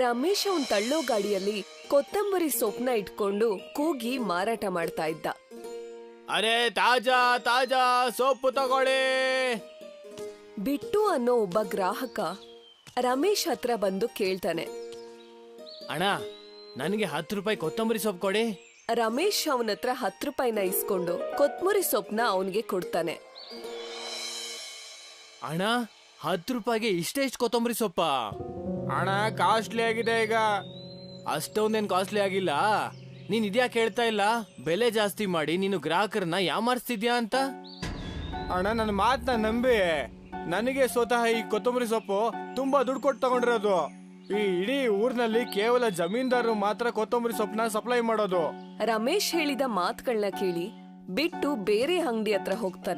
ರಮೇಶ್ ಅವನ್ ತಳ್ಳೋ ಗಾಡಿಯಲ್ಲಿ ಕೊತ್ತಂಬರಿ ಸೊಪ್ಪನ್ನ ಇಟ್ಕೊಂಡು ಕೂಗಿ ಮಾರಾಟ ಮಾಡ್ತಾ ಇದ್ದ. ಅರೆ ತಾಜಾ ತಾಜಾ ಸೊಪ್ಪು ತಗೊಳ್ಳಿ. ಬಿಟ್ಟು ಅನ್ನೋ ಒಬ್ಬ ಗ್ರಾಹಕ ರಮೇಶ್ ಹತ್ರ ಬಂದು ಕೇಳ್ತಾನೆ, ಅಣ್ಣ ನನಗೆ 10 ರೂಪಾಯಿ ಕೊತ್ತಂಬರಿ ಸೊಪ್ಪು ಕೊಡಿ. ರಮೇಶ್ ಅವನ ಹತ್ರ 10 ರೂಪಾಯಿನ ಇಸ್ಕೊಂಡು ಕೊತ್ತಂಬರಿ ಸೊಪ್ಪನ್ನ ಅವನಿಗೆ ಕೊಡ್ತಾನೆ. ಅಣ್ಣ 10 ರೂಪಾಯಿಗೆ ಇಷ್ಟೆಷ್ಟು ಕೊತ್ತಂಬರಿ ಸೊಪ್ಪ? ಅಣ್ಣ ಕಾಸ್ಟ್ಲಿ ಆಗಿದೆ ಈಗ. ಅಷ್ಟೊಂದೇನು ಕಾಸ್ಟ್ಲಿ ಆಗಿಲ್ಲ. ನೀನ್ ಇದ್ಯಾಕೆ ಹೇಳ್ತಾ ಇಲ್ಲ? ಬೆಲೆ ಜಾಸ್ತಿ ಮಾಡಿ ನೀನು ಗ್ರಾಹಕರನ್ನ ಯಾಮಾರಿಸ್ತಿದ್ಯಾ ಅಂತ. ಅಣ್ಣ ನನ್ನ ಮಾತನ್ನ ನಂಬಿ, ನನಗೆ ಸ್ವತಃ ಈ ಕೊತ್ತಂಬರಿ ಸೊಪ್ಪು ತುಂಬಾ ದುಡ್ಡು ಕೊಟ್ಟು ತಗೊಂಡಿರೋದು. ಈ ಇಡೀ ಊರಿನಲ್ಲಿ ಕೇವಲ ಜಮೀನ್ದಾರರು ಮಾತ್ರ ಕೊತ್ತಂಬರಿ ಸೊಪ್ಪನ್ನ ಸಪ್ಲೈ ಮಾಡೋದು. ರಮೇಶ್ ಹೇಳಿದ ಮಾತುಗಳನ್ನ ಕೇಳಿ ಬಿಟ್ಟು ಬೇರೆ ಅಂಗಡಿ ಹತ್ರ ಹೋಗ್ತಾನೆ.